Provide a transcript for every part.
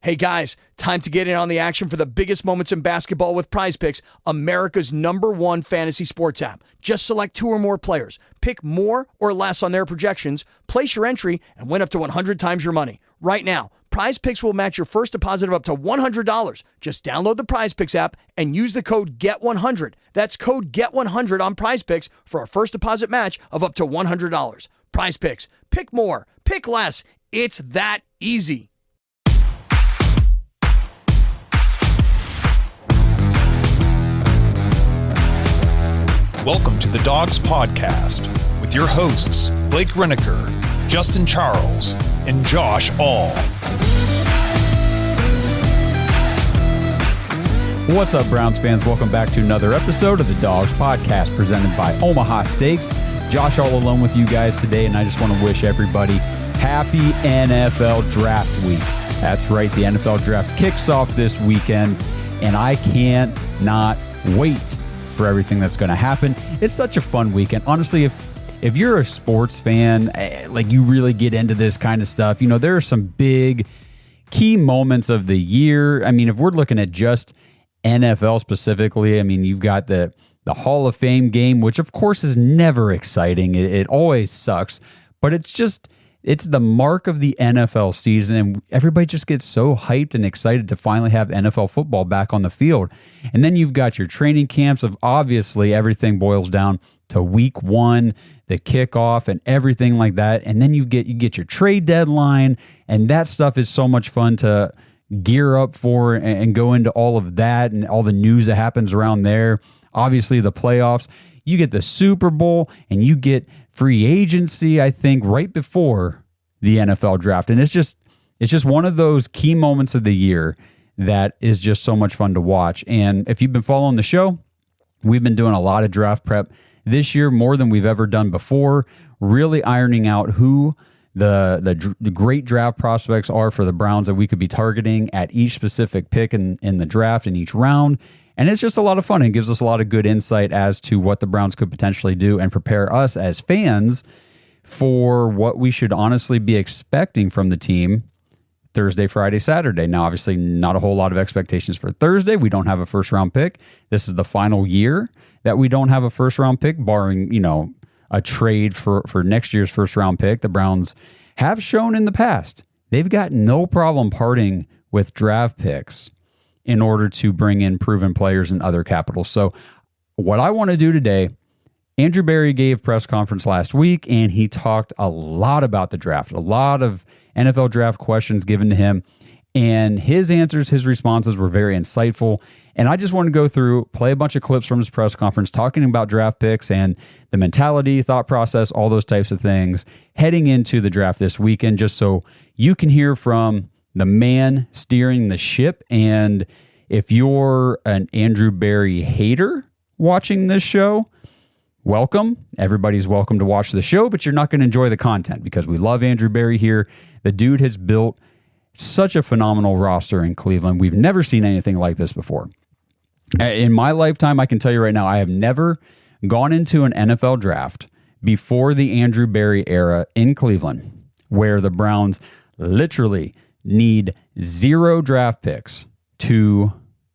Hey guys, time to get in on the action for the biggest moments in basketball with Prize Picks, America's #1 fantasy sports app. Just select 2 or more players, pick more or less on their projections, place your entry, and win up to 100 times your money. Right now, Prize Picks will match your first deposit of up to $100. Just download the Prize Picks app and use the code GET100. That's code GET100 on Prize Picks for a first deposit match of up to $100. Prize Picks. Pick more. Pick less. It's that easy. Welcome to the Dogs Podcast with your hosts, Blake Reneker, Justin Charles, and Josh All. What's up, Browns fans? Welcome back to another episode of the Dogs Podcast presented by Omaha Steaks. Josh All alone with you guys today, and I just want to wish everybody happy NFL Draft Week. That's right, the NFL Draft kicks off this weekend, and I can't not wait for everything that's going to happen. It's such a fun weekend. Honestly, if you're a sports fan, like you really get into this kind of stuff, you know, there are some big key moments of the year. I mean, if we're looking at just NFL specifically, I mean, you've got the Hall of Fame game, which of course is never exciting. It always sucks, but it's the mark of the NFL season, and everybody just gets so hyped and excited to finally have NFL football back on the field. And then you've got your training camps of obviously everything boils down to week 1, the kickoff and everything like that. And then you get your trade deadline, and that stuff is so much fun to gear up for and go into all of that and all the news that happens around there. Obviously the playoffs, you get the Super Bowl, and you get free agency, I think, right before the NFL draft. And it's just one of those key moments of the year that is just so much fun to watch. And if you've been following the show, we've been doing a lot of draft prep this year, more than we've ever done before, really ironing out who the great draft prospects are for the Browns that we could be targeting at each specific pick in the draft in each round. And it's just a lot of fun. It gives us a lot of good insight as to what the Browns could potentially do and prepare us as fans for what we should honestly be expecting from the team Thursday, Friday, Saturday. Now, obviously, not a whole lot of expectations for Thursday. We don't have a first-round pick. This is the final year that we don't have a first-round pick, barring, you know, a trade for next year's first-round pick. The Browns have shown in the past they've got no problem parting with draft picks in order to bring in proven players and other capital. So what I want to do today, Andrew Berry gave press conference last week, and he talked a lot about the draft, a lot of NFL draft questions given to him, and his answers, his responses were very insightful. And I just want to go through, play a bunch of clips from his press conference talking about draft picks and the mentality, thought process, all those types of things heading into the draft this weekend, just so you can hear from the man steering the ship. And if you're an Andrew Berry hater watching this show, welcome. Everybody's welcome to watch the show, but you're not going to enjoy the content because we love Andrew Berry here. The dude has built such a phenomenal roster in Cleveland. We've never seen anything like this before. In my lifetime, I can tell you right now, I have never gone into an NFL draft before the Andrew Berry era in Cleveland, where the Browns literally need 0 draft picks to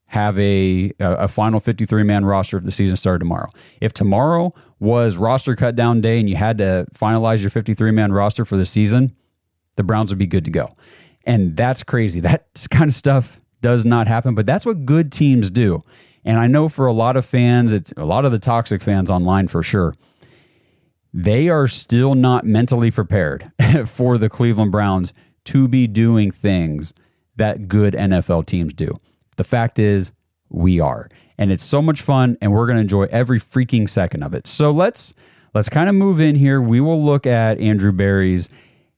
have a final 53-man roster if the season started tomorrow. If tomorrow was roster cut down day and you had to finalize your 53-man roster for the season, the Browns would be good to go. And that's crazy. That kind of stuff does not happen, but that's what good teams do. And I know for a lot of fans, it's a lot of the toxic fans online for sure, they are still not mentally prepared for the Cleveland Browns to be doing things that good NFL teams do. The fact is, we are. And it's so much fun, and we're going to enjoy every freaking second of it. So let's kind of move in here. We will look at Andrew Berry's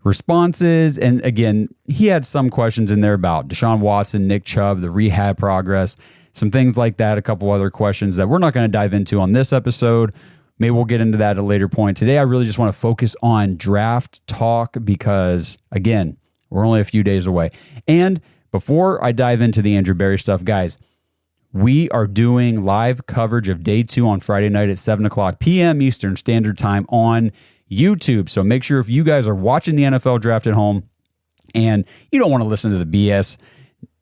responses. And again, he had some questions in there about Deshaun Watson, Nick Chubb, the rehab progress, some things like that, a couple other questions that we're not going to dive into on this episode. Maybe we'll get into that at a later point. Today, I really just want to focus on draft talk because, again, we're only a few days away. And before I dive into the Andrew Berry stuff, guys, we are doing live coverage of day 2 on Friday night at 7 o'clock p.m. Eastern Standard Time on YouTube. So make sure if you guys are watching the NFL draft at home and you don't want to listen to the BS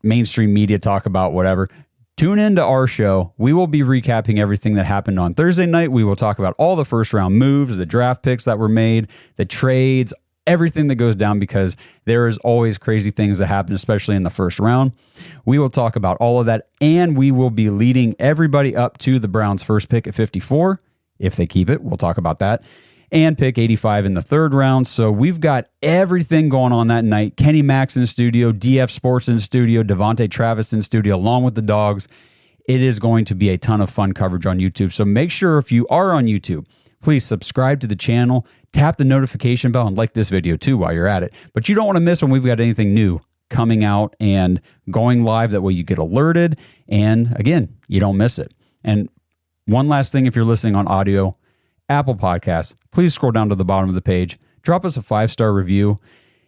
mainstream media talk about whatever. Tune into our show. We will be recapping everything that happened on Thursday night. We will talk about all the first round moves, the draft picks that were made, the trades, everything that goes down, because there is always crazy things that happen, especially in the first round. We will talk about all of that, and we will be leading everybody up to the Browns' first pick at 54. If they keep it, we'll talk about that. And pick 85 in the third round. So we've got everything going on that night. Kenny Max in studio, DF Sports in studio, Devontae Travis in studio, along with the dogs. It is going to be a ton of fun coverage on YouTube. So make sure, if you are on YouTube, please subscribe to the channel, tap the notification bell, and like this video too while you're at it. But you don't want to miss when we've got anything new coming out and going live. That way you get alerted, and again, you don't miss it. And one last thing, if you're listening on audio, Apple Podcasts, please scroll down to the bottom of the page. Drop us a 5-star review.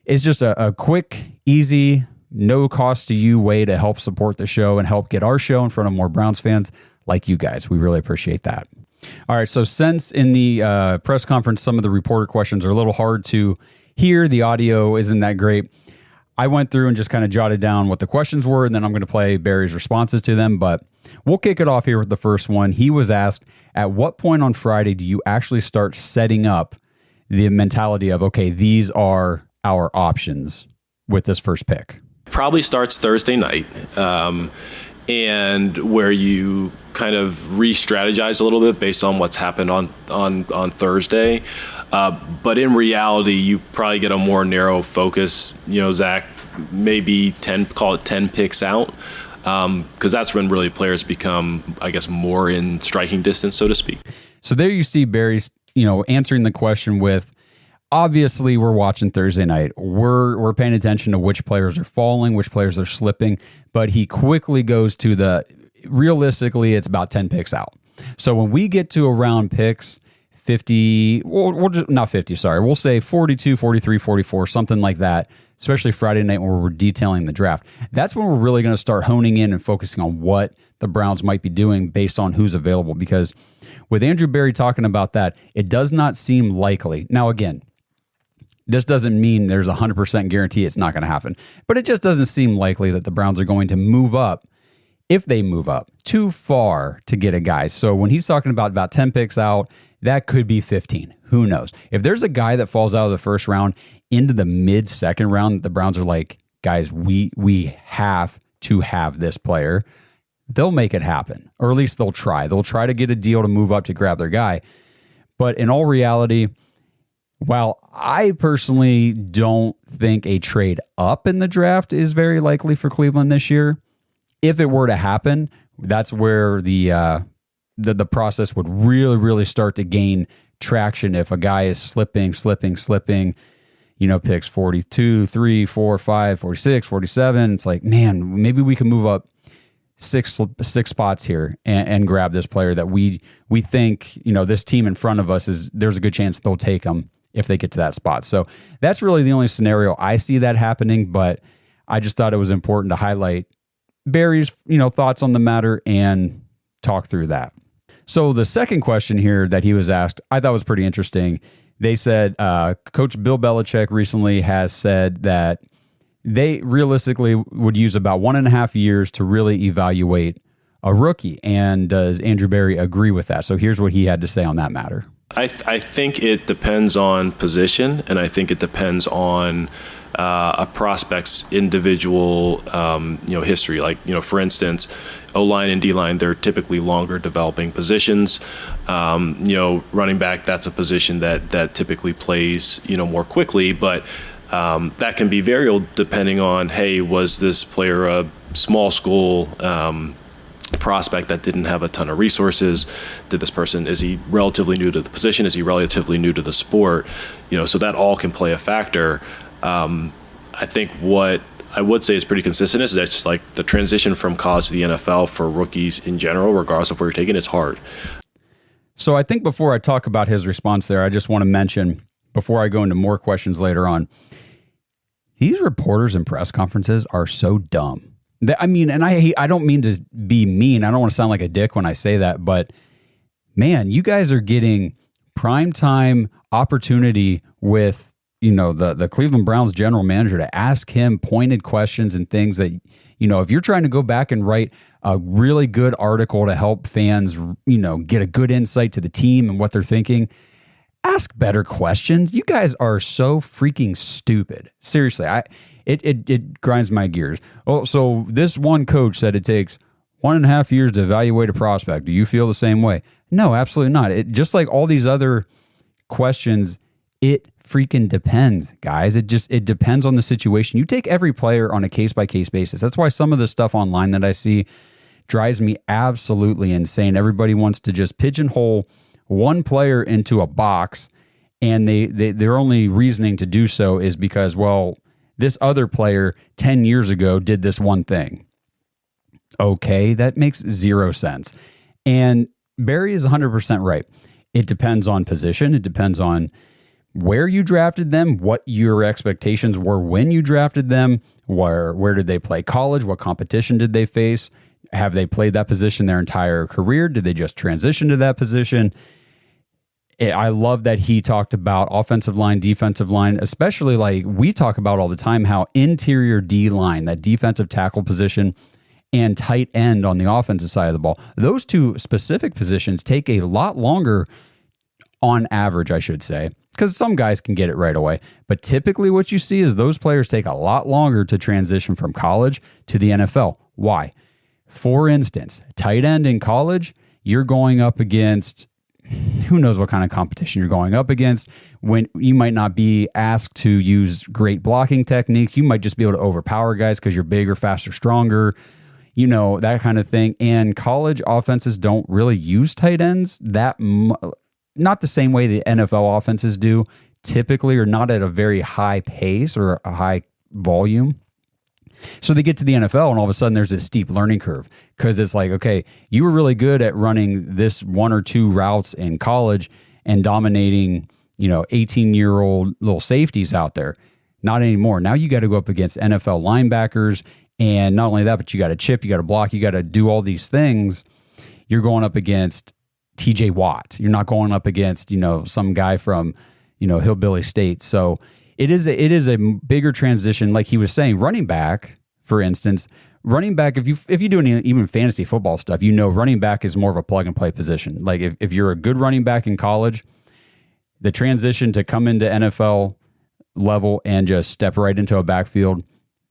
It's just a quick, easy, no cost to you way to help support the show and help get our show in front of more Browns fans like you guys. We really appreciate that. All right, so since in the press conference some of the reporter questions are a little hard to hear, the audio isn't that great, I went through and just kind of jotted down what the questions were, and then I'm going to play Barry's responses to them. But we'll kick it off here with the first one. He was asked, at what point on Friday do you actually start setting up the mentality of, okay, these are our options with this first pick? Probably starts Thursday night, and where you kind of re-strategize a little bit based on what's happened on Thursday. But in reality, you probably get a more narrow focus. Zach, maybe 10 picks out, because that's when really players become, I guess, more in striking distance, so to speak. So there you see Barry's, answering the question with, obviously we're watching Thursday night. We're paying attention to which players are falling, which players are slipping, but he quickly goes to realistically, it's about 10 picks out. So when we get to around picks 50, we'll just, not 50, sorry, we'll say 42, 43, 44, something like that, especially Friday night when we're detailing the draft. That's when we're really going to start honing in and focusing on what the Browns might be doing based on who's available. Because with Andrew Berry talking about that, it does not seem likely. Now, again, this doesn't mean there's a 100% guarantee it's not going to happen, but it just doesn't seem likely that the Browns are going to move up, if they move up, too far to get a guy. So when he's talking about 10 picks out, that could be 15. Who knows? If there's a guy that falls out of the first round into the mid-second round, the Browns are like, guys, we have to have this player, they'll make it happen, or at least they'll try. They'll try to get a deal to move up to grab their guy. But in all reality, while I personally don't think a trade up in the draft is very likely for Cleveland this year, if it were to happen, that's where the process would really, really start to gain traction. If a guy is slipping, picks 42, 3, 4, 5, 46, 47, it's like, man, maybe we can move up six spots here and grab this player that we think, this team in front of us there's a good chance they'll take him if they get to that spot. So that's really the only scenario I see that happening, but I just thought it was important to highlight Barry's, thoughts on the matter and talk through that. So the second question here that he was asked, I thought was pretty interesting. They said, Coach Bill Belichick recently has said that they realistically would use about 1.5 years to really evaluate a rookie. And does Andrew Berry agree with that? So here's what he had to say on that matter. I think it depends on position, and I think it depends on a prospect's individual, history. Like, for instance, O-line and D-line, they're typically longer developing positions. Running back, that's a position that typically plays, more quickly, but that can be variable depending on, hey, was this player a small school prospect that didn't have a ton of resources? Is he relatively new to the position? Is he relatively new to the sport? So that all can play a factor. I think what I would say is pretty consistent is that just like the transition from college to the NFL for rookies in general, regardless of where you're taking, it's hard. So I think before I talk about his response there, I just want to mention, before I go into more questions later on, these reporters and press conferences are so dumb. And I don't mean to be mean. I don't want to sound like a dick when I say that, but man, you guys are getting primetime opportunity with, the Cleveland Browns general manager to ask him pointed questions and things that, If you're trying to go back and write a really good article to help fans, get a good insight to the team and what they're thinking, ask better questions. You guys are so freaking stupid. Seriously, it grinds my gears. Oh, so this one coach said it takes 1.5 years to evaluate a prospect. Do you feel the same way? No, absolutely not. Just like all these other questions, it freaking depends, guys. It depends on the situation. You take every player on a case-by-case basis. That's why some of the stuff online that I see drives me absolutely insane. Everybody wants to just pigeonhole one player into a box, and their only reasoning to do so is because, well, this other player 10 years ago did this one thing. Okay, that makes zero sense. And Barry is 100% right. It depends on position. It depends on where you drafted them, what your expectations were when you drafted them, where did they play college, what competition did they face, have they played that position their entire career, did they just transition to that position? I love that he talked about offensive line, defensive line, especially like we talk about all the time, how interior D-line, that defensive tackle position, and tight end on the offensive side of the ball, those two specific positions take a lot longer on average, I should say, because some guys can get it right away. But typically what you see is those players take a lot longer to transition from college to the NFL. Why? For instance, tight end in college, you're going up against who knows what kind of competition you're going up against. When you might not be asked to use great blocking techniques, you might just be able to overpower guys because you're bigger, faster, stronger, that kind of thing. And college offenses don't really use tight ends not the same way the NFL offenses do typically, or not at a very high pace or a high volume. So they get to the NFL and all of a sudden there's this steep learning curve because it's like, okay, you were really good at running this one or two routes in college and dominating, 18-year-old little safeties out there. Not anymore. Now you got to go up against NFL linebackers. And not only that, but you got to chip, you got to block, you got to do all these things. You're going up against TJ Watt. You're not going up against, some guy from, Hillbilly State. So it is a bigger transition. Like he was saying, running back, for instance, if you do any even fantasy football stuff, running back is more of a plug and play position. Like if you're a good running back in college, the transition to come into NFL level and just step right into a backfield,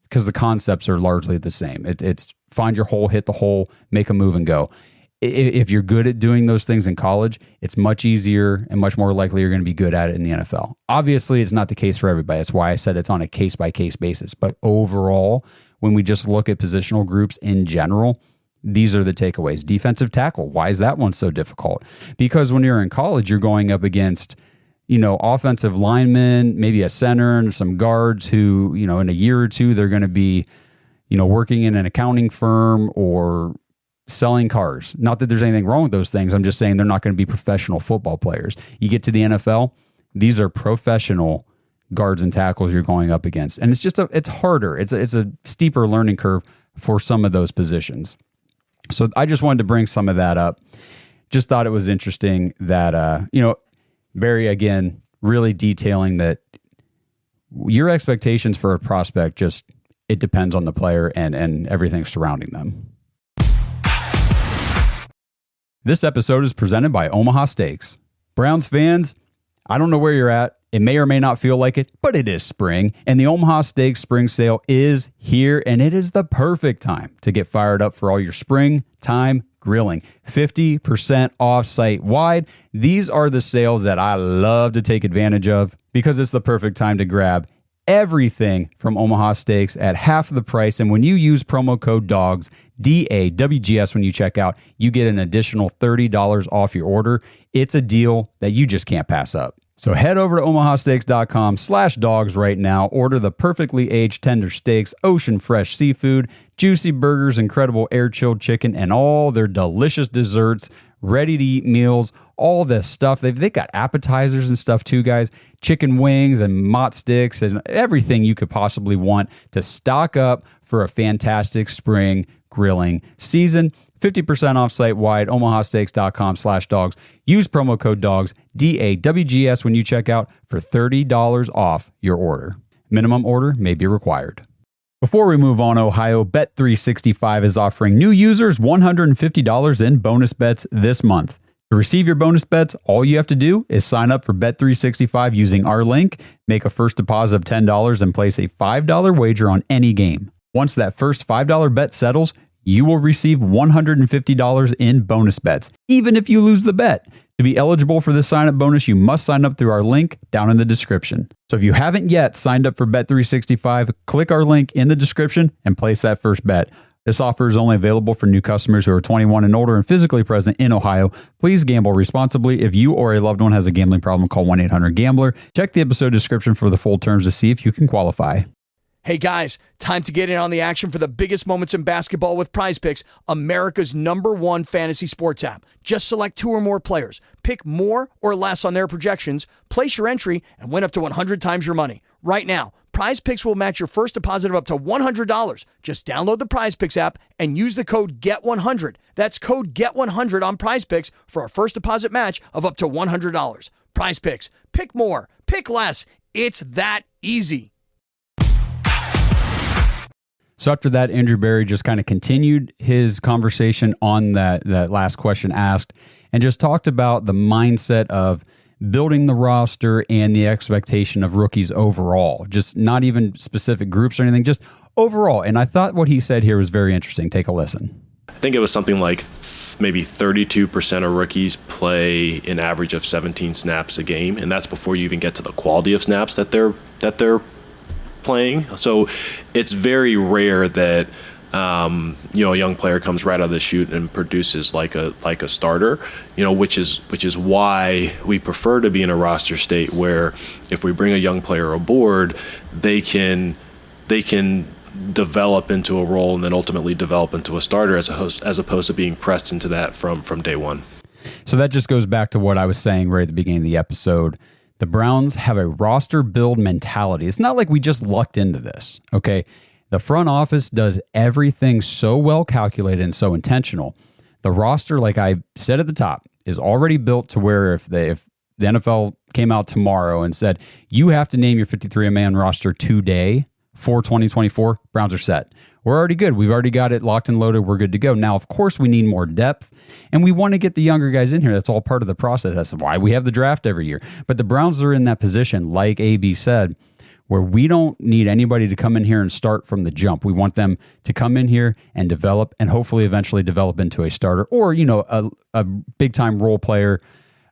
because the concepts are largely the same. It's find your hole, hit the hole, make a move and go. If you're good at doing those things in college, it's much easier and much more likely you're going to be good at it in the NFL. Obviously, it's not the case for everybody. That's why I said it's on a case-by-case basis. But overall, when we just look at positional groups in general, these are the takeaways. Defensive tackle, why is that one so difficult? Because when you're in college, you're going up against, offensive linemen, maybe a center and some guards who, in a year or two, they're going to be, working in an accounting firm or selling cars. Not that there's anything wrong with those things. I'm just saying they're not going to be professional football players. You get to the NFL, these are professional guards and tackles you're going up against. And it's harder. It's a steeper learning curve for some of those positions. So I just wanted to bring some of that up. Just thought it was interesting that, Barry, again, really detailing that your expectations for a prospect it depends on the player and everything surrounding them. This episode is presented by Omaha Steaks. Browns fans, I don't know where you're at. It may or may not feel like it, but it is spring, and the Omaha Steaks Spring Sale is here, and it is the perfect time to get fired up for all your springtime grilling. 50% off site-wide. These are the sales that I love to take advantage of because it's the perfect time to grab everything from Omaha Steaks at half the price. And when you use promo code DAWGS, DAWGS, when you check out, you get an additional $30 off your order. It's a deal that you just can't pass up. So head over to omahasteaks.com/dogs right now. Order the perfectly aged tender steaks, ocean fresh seafood, juicy burgers, incredible air-chilled chicken, and all their delicious desserts, ready-to-eat meals, all this stuff. They've got appetizers and stuff too, guys. Chicken wings and mott sticks and everything you could possibly want to stock up for a fantastic spring grilling season. 50% off site-wide, omahasteaks.com/dogs. Use promo code DAWGS, DAWGS, when you check out for $30 off your order. Minimum order may be required. Before we move on, Ohio, Bet365 is offering new users $150 in bonus bets this month. To receive your bonus bets, all you have to do is sign up for Bet365 using our link, make a first deposit of $10, and place a $5 wager on any game. Once that first $5 bet settles, you will receive $150 in bonus bets, even if you lose the bet. To be eligible for this sign-up bonus, you must sign up through our link down in the description. So if you haven't yet signed up for Bet365, click our link in the description and place that first bet. This offer is only available for new customers who are 21 and older and physically present in Ohio. Please gamble responsibly. If you or a loved one has a gambling problem, call 1-800-GAMBLER. Check the episode description for the full terms to see if you can qualify. Hey guys, time to get in on the action for the biggest moments in basketball with Prize Picks, America's #1 fantasy sports app. Just select 2 or more players, pick more or less on their projections, place your entry, and win up to 100 times your money. Right now, Prize Picks will match your first deposit of up to $100. Just download the Prize Picks app and use the code GET100. That's code GET100 on Prize Picks for a first deposit match of up to $100. Prize Picks. Pick more. Pick less. It's that easy. So after that, Andrew Berry just kind of continued his conversation on that last question asked and just talked about the mindset of building the roster and the expectation of rookies overall, just not even specific groups or anything, just overall. And I thought what he said here was very interesting. Take a listen. I think it was something like maybe 32% of rookies play an average of 17 snaps a game, and that's before you even get to the quality of snaps that they're playing. So it's very rare that a young player comes right out of the chute and produces like a starter, which is why we prefer to be in a roster state where if we bring a young player aboard, they can develop into a role and then ultimately develop into a starter as opposed to being pressed into that from day one. So that just goes back to what I was saying right at the beginning of the episode. The Browns have a roster build mentality. It's not like we just lucked into this, okay? The front office does everything so well calculated and so intentional. The roster, like I said at the top, is already built to where if the NFL came out tomorrow and said, you have to name your 53-man roster today for 2024, Browns are set. We're already good. We've already got it locked and loaded. We're good to go. Now, of course, we need more depth, and we want to get the younger guys in here. That's all part of the process. That's why we have the draft every year. But the Browns are in that position, like AB said, where we don't need anybody to come in here and start from the jump. We want them to come in here and develop and hopefully eventually develop into a starter or, a big-time role player,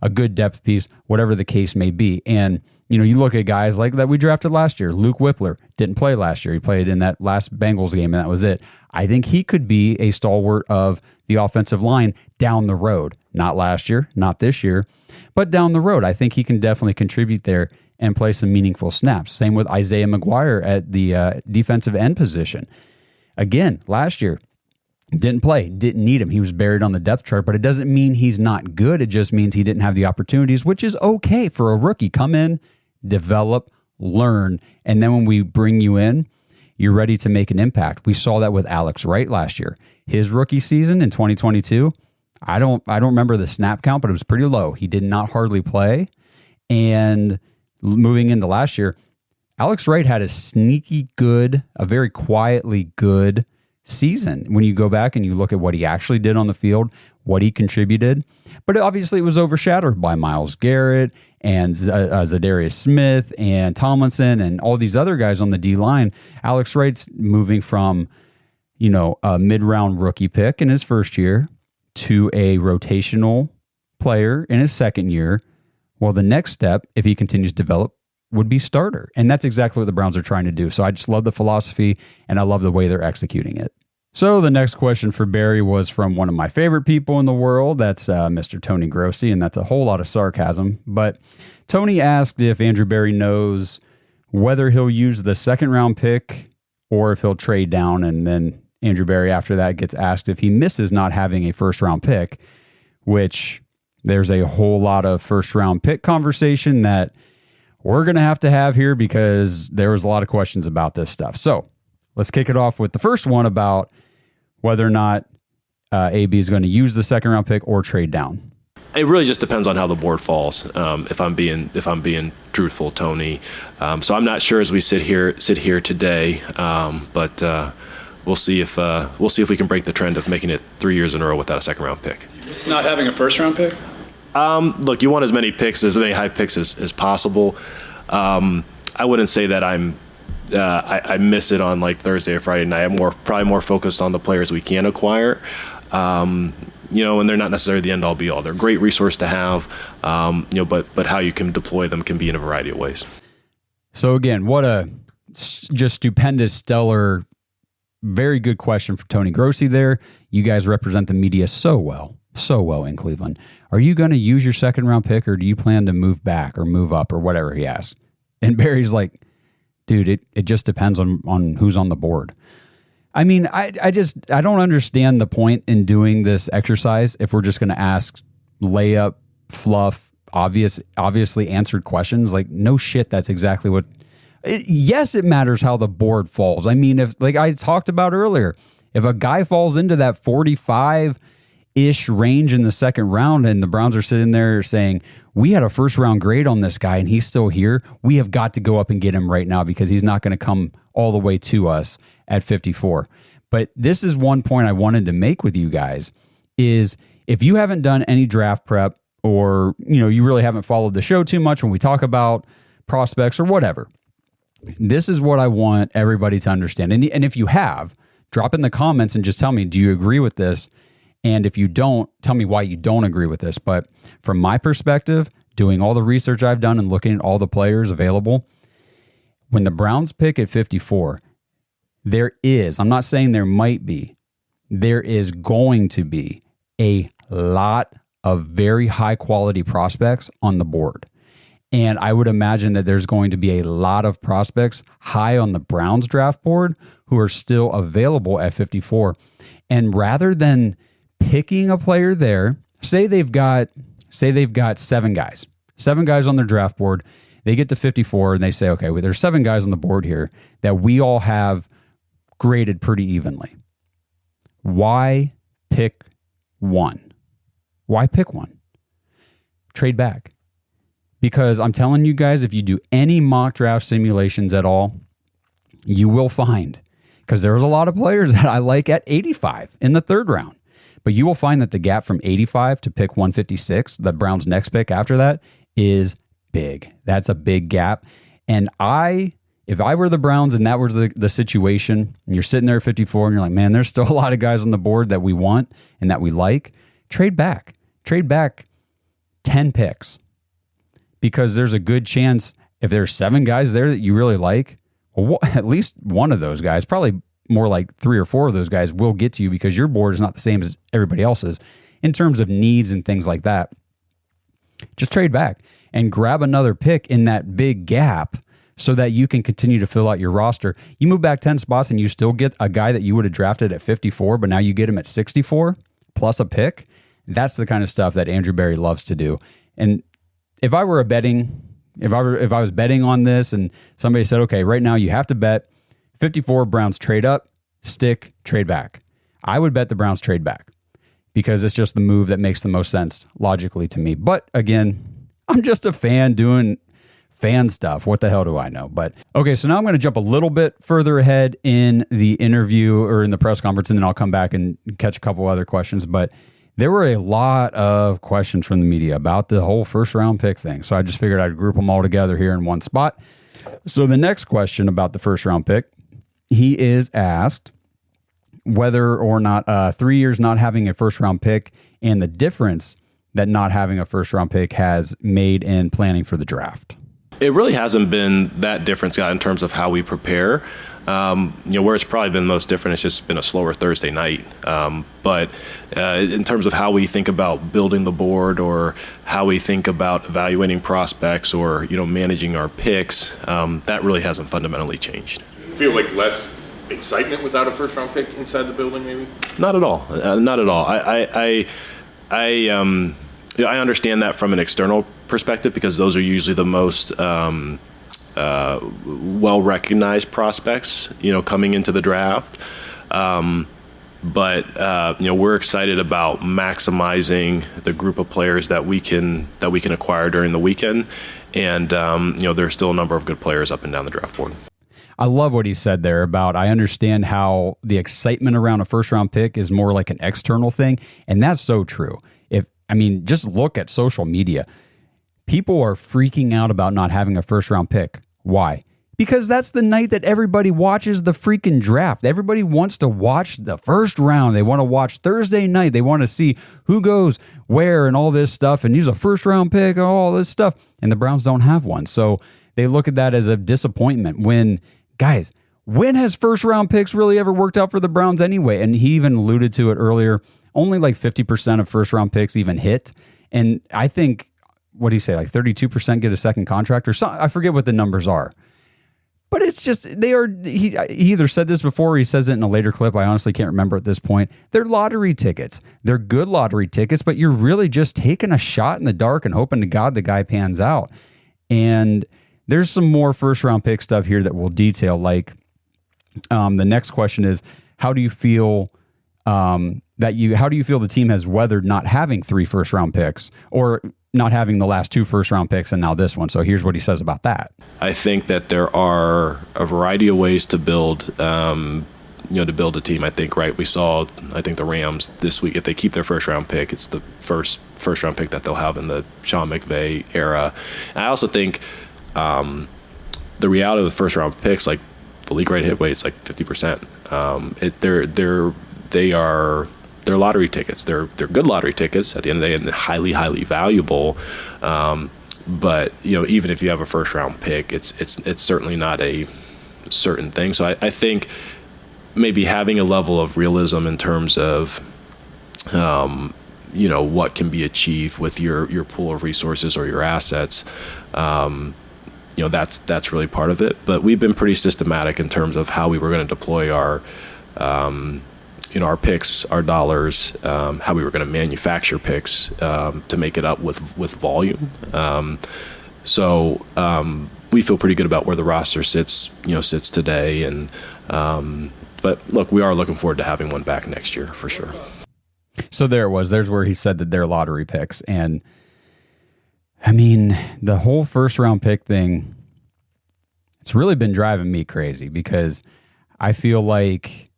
a good depth piece, whatever the case may be. And you look at guys like that we drafted last year. Luke Whippler didn't play last year. He played in that last Bengals game, and that was it. I think he could be a stalwart of the offensive line down the road. Not last year, not this year, but down the road. I think he can definitely contribute there and play some meaningful snaps. Same with Isaiah McGuire at the defensive end position. Again, last year, didn't play, didn't need him. He was buried on the depth chart, but it doesn't mean he's not good. It just means he didn't have the opportunities, which is okay for a rookie. Come in, develop, learn, and then when we bring you in, you're ready to make an impact. We saw that with Alex Wright last year. His rookie season in 2022, I don't remember the snap count, but it was pretty low. He did not hardly play. And moving into last year, Alex Wright had a sneaky good, a very quietly good season when you go back and you look at what he actually did on the field, what he contributed. But obviously it was overshadowed by Myles Garrett and Zadarius Smith and Tomlinson and all these other guys on the D-line. Alex Wright's moving from, a mid-round rookie pick in his first year to a rotational player in his second year. Well, the next step, if he continues to develop, would be starter. And that's exactly what the Browns are trying to do. So I just love the philosophy, and I love the way they're executing it. So the next question for Barry was from one of my favorite people in the world. That's Mr. Tony Grossi, and that's a whole lot of sarcasm. But Tony asked if Andrew Barry knows whether he'll use the second-round pick or if he'll trade down. And then Andrew Barry, after that, gets asked if he misses not having a first-round pick, which there's a whole lot of first-round pick conversation that we're going to have here because there was a lot of questions about this stuff. So let's kick it off with the first one about whether or not AB is going to use the second-round pick or trade down. It really just depends on how the board falls. If I'm being truthful, Tony. So I'm not sure as we sit here today, but we'll see if we can break the trend of making it 3 years in a row without a second round pick. Not having a first round pick? Look, you want as many high picks as possible. I wouldn't say that I miss it on like Thursday or Friday night. I'm probably more focused on the players we can acquire. And they're not necessarily the end all be all. They're a great resource to have, but how you can deploy them can be in a variety of ways. So again, what a just stupendous, stellar, very good question for Tony Grossi there. You guys represent the media so well in Cleveland. Are you going to use your second round pick, or do you plan to move back or move up or whatever he asked? And Barry's like, dude, it just depends on who's on the board. I mean, I don't understand the point in doing this exercise if we're just going to ask layup, fluff, obviously answered questions. Like, no shit, that's exactly what... Yes, it matters how the board falls. I mean, if, like I talked about earlier, if a guy falls into that 45-ish range in the second round and the Browns are sitting there saying, we had a first-round grade on this guy and he's still here, we have got to go up and get him right now because he's not going to come all the way to us at 54. But this is one point I wanted to make with you guys is if you haven't done any draft prep or, you really haven't followed the show too much when we talk about prospects or whatever, this is what I want everybody to understand. And if you have, drop in the comments and just tell me, do you agree with this? And if you don't, tell me why you don't agree with this. But from my perspective, doing all the research I've done and looking at all the players available, when the Browns pick at 54, there is, I'm not saying there might be, there is going to be a lot of very high quality prospects on the board. And I would imagine that there's going to be a lot of prospects high on the Browns draft board who are still available at 54. And rather than picking a player there, say they've got 7 guys on their draft board, they get to 54 and they say, okay, well, there's 7 guys on the board here that we all have graded pretty evenly. Why pick one? Why pick one? Trade back. Because I'm telling you guys, if you do any mock draft simulations at all, you will find, because there's a lot of players that I like at 85 in the third round, but you will find that the gap from 85 to pick 156, the Browns' next pick after that, is big. That's a big gap. And if I were the Browns and that was the situation, and you're sitting there at 54 and you're like, man, there's still a lot of guys on the board that we want and that we like, trade back 10 picks. Because there's a good chance if there's 7 guys there that you really like, well, at least one of those guys, probably more like 3 or 4 of those guys will get to you because your board is not the same as everybody else's in terms of needs and things like that. Just trade back and grab another pick in that big gap so that you can continue to fill out your roster. You move back 10 spots and you still get a guy that you would have drafted at 54, but now you get him at 64 plus a pick. That's the kind of stuff that Andrew Berry loves to do. And if I were if I was betting on this and somebody said, okay, right now you have to bet 54 Browns trade up, stick, trade back, I would bet the Browns trade back because it's just the move that makes the most sense logically to me. But again, I'm just a fan doing fan stuff. What the hell do I know? But okay, so now I'm going to jump a little bit further ahead in the interview or in the press conference, and then I'll come back and catch a couple other questions. But there were a lot of questions from the media about the whole first round pick thing. So I just figured I'd group them all together here in one spot. So the next question about the first round pick, he is asked whether or not 3 years not having a first round pick and the difference that not having a first round pick has made in planning for the draft. It really hasn't been that different, Scott, in terms of how we prepare. Where it's probably been most different, it's just been a slower Thursday night. But in terms of how we think about building the board or how we think about evaluating prospects or, managing our picks, that really hasn't fundamentally changed. Feel like less excitement without a first round pick inside the building, maybe? Not at all. Not at all. I understand that from an external perspective because those are usually the most well-recognized prospects, coming into the draft. But we're excited about maximizing the group of players that we can acquire during the weekend, and there's still a number of good players up and down the draft board. I love what he said there about, I understand how the excitement around a first round pick is more like an external thing. And that's so true. Just look at social media. People are freaking out about not having a first round pick. Why? Because that's the night that everybody watches the freaking draft. Everybody wants to watch the first round. They want to watch Thursday night. They want to see who goes where and all this stuff and use a first round pick and all this stuff. And the Browns don't have one. So they look at that as a disappointment when, guys, when has first round picks really ever worked out for the Browns anyway? And he even alluded to it earlier. Only like 50% of first round picks even hit. And I think, what do you say, like 32% get a second contract or something? I forget what the numbers are. But it's just, he either said this before or he says it in a later clip. I honestly can't remember at this point. They're lottery tickets. They're good lottery tickets, but you're really just taking a shot in the dark and hoping to God the guy pans out. And there's some more first round pick stuff here that we'll detail. Like the next question is, how do you feel the team has weathered not having 3 first round picks or not having the last 2 first round picks and now this one? So here's what he says about that. I think that there are a variety of ways to build, to build a team. I think, right, we saw, the Rams this week, if they keep their first round pick, it's the first round pick that they'll have in the Sean McVay era. And I also think the reality of the first round picks, like the league rate hit rate, it's like 50%. They're lottery tickets. They're good lottery tickets at the end of the day and highly, highly valuable. But even if you have a first round pick, it's certainly not a certain thing. So I think maybe having a level of realism in terms of what can be achieved with your pool of resources or your assets. That's really part of it. But we've been pretty systematic in terms of how we were going to deploy our our picks, our dollars, how we were going to manufacture picks to make it up with volume. So we feel pretty good about where the roster sits today. And but look, we are looking forward to having one back next year for sure. So there it was. There's where he said that they're lottery picks. And I mean, the whole first round pick thing, it's really been driving me crazy because I feel like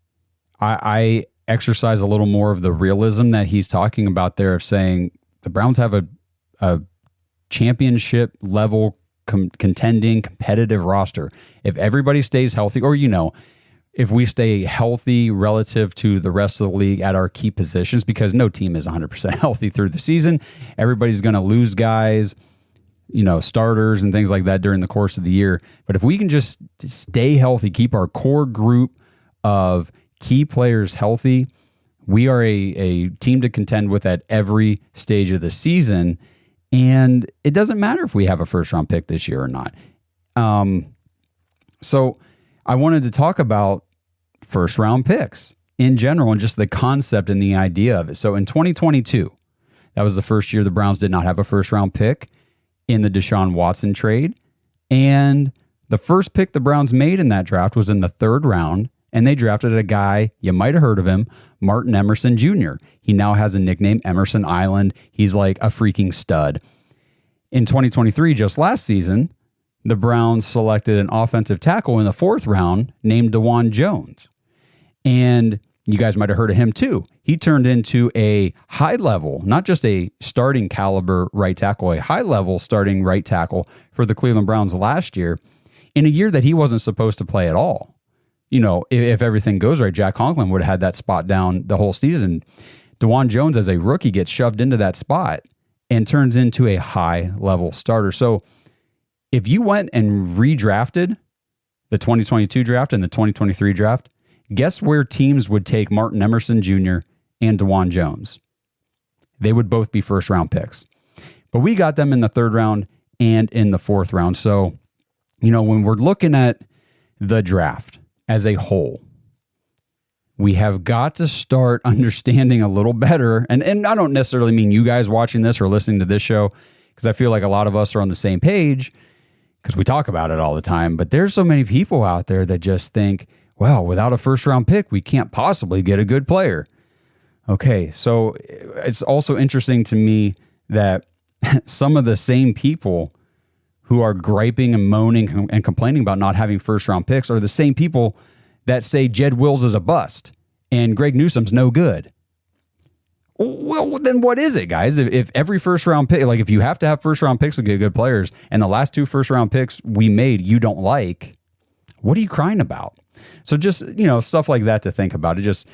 I exercise a little more of the realism that he's talking about there of saying the Browns have a championship level contending competitive roster. If everybody stays healthy, or if we stay healthy relative to the rest of the league at our key positions, because no team is 100% healthy through the season. Everybody's going to lose guys, starters and things like that during the course of the year. But if we can just stay healthy, keep our core group of key players healthy, we are a team to contend with at every stage of the season. And it doesn't matter if we have a first round pick this year or not. So I wanted to talk about first round picks in general and just the concept and the idea of it. So in 2022, that was the first year the Browns did not have a first round pick in the Deshaun Watson trade. And the first pick the Browns made in that draft was in the 3rd round. And they drafted a guy, you might have heard of him, Martin Emerson Jr. He now has a nickname, Emerson Island. He's like a freaking stud. In 2023, just last season, the Browns selected an offensive tackle in the 4th round named DeJuan Jones. And you guys might have heard of him too. He turned into a high level, not just a starting caliber right tackle, a high level starting right tackle for the Cleveland Browns last year in a year that he wasn't supposed to play at all. If everything goes right, Jack Conklin would have had that spot down the whole season. DeJuan Jones, as a rookie, gets shoved into that spot and turns into a high-level starter. So if you went and redrafted the 2022 draft and the 2023 draft, guess where teams would take Martin Emerson Jr. and DeJuan Jones? They would both be first-round picks. But we got them in the 3rd round and in the 4th round. So, when we're looking at the draft as a whole, we have got to start understanding a little better. And I don't necessarily mean you guys watching this or listening to this show, because I feel like a lot of us are on the same page because we talk about it all the time. But there's so many people out there that just think, well, without a first-round pick, we can't possibly get a good player. Okay, so it's also interesting to me that some of the same people who are griping and moaning and complaining about not having first-round picks are the same people that say Jed Wills is a bust and Greg Newsome's no good. Well, then what is it, guys? If every first-round pick, like if you have to have first-round picks to get good players, and the last 2 first-round picks we made you don't like, what are you crying about? So just, stuff like that to think about. It just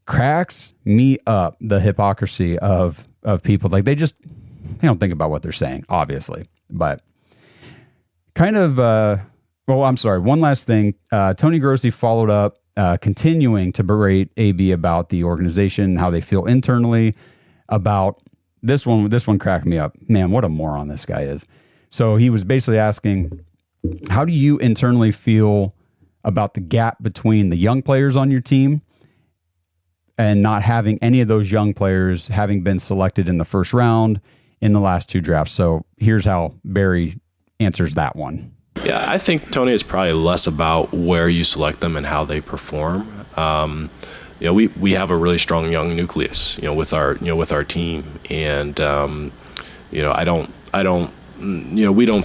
cracks me up, the hypocrisy of people. Like they don't think about what they're saying, obviously. But kind of, I'm sorry. One last thing. Tony Grossi followed up, continuing to berate AB about the organization, how they feel internally about this one. This one cracked me up. Man, what a moron this guy is. So he was basically asking, how do you internally feel about the gap between the young players on your team and not having any of those young players having been selected in the first round in the last 2 drafts? So here's how Barry answers that one. Yeah, I think, Tony, it's probably less about where you select them and how they perform. We have a really strong young nucleus, with our team, and we don't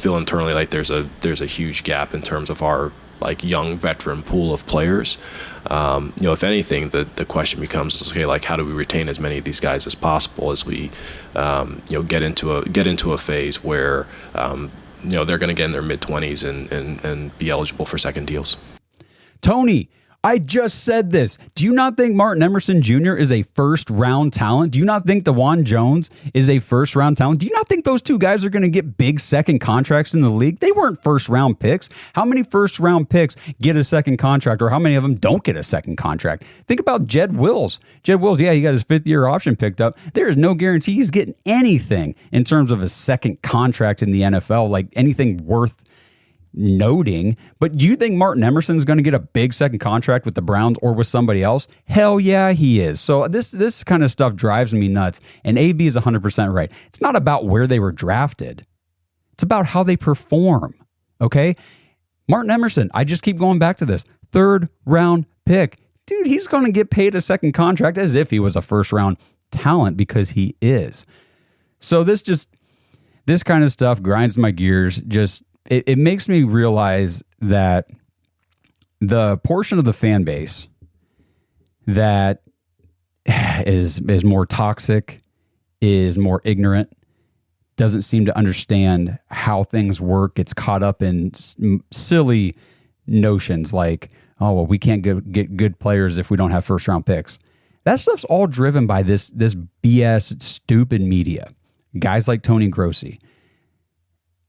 feel internally like there's a huge gap in terms of our young veteran pool of players. If anything, the question becomes, okay, how do we retain as many of these guys as possible as we get into a phase where they're going to get in their mid-20s and be eligible for second deals. Tony, I just said this. Do you not think Martin Emerson Jr. is a first-round talent? Do you not think DeJuan Jones is a first-round talent? Do you not think those 2 guys are going to get big second contracts in the league? They weren't first-round picks. How many first-round picks get a second contract, or how many of them don't get a second contract? Think about Jed Wills. Jed Wills, yeah, he got his 5th-year option picked up. There is no guarantee he's getting anything in terms of a second contract in the NFL, like anything worth noting. But do you think Martin Emerson is going to get a big second contract with the Browns or with somebody else? Hell yeah, he is. So this kind of stuff drives me nuts. And AB is 100% right. It's not about where they were drafted. It's about how they perform. Okay? Martin Emerson, I just keep going back to this. 3rd round pick. Dude, he's going to get paid a second contract as if he was a first round talent, because he is. So this kind of stuff grinds my gears. It makes me realize that the portion of the fan base that is more toxic, is more ignorant, doesn't seem to understand how things work, gets caught up in silly notions like, oh, well, we can't get good players if we don't have first-round picks. That stuff's all driven by this BS, stupid media. Guys like Tony Grossi.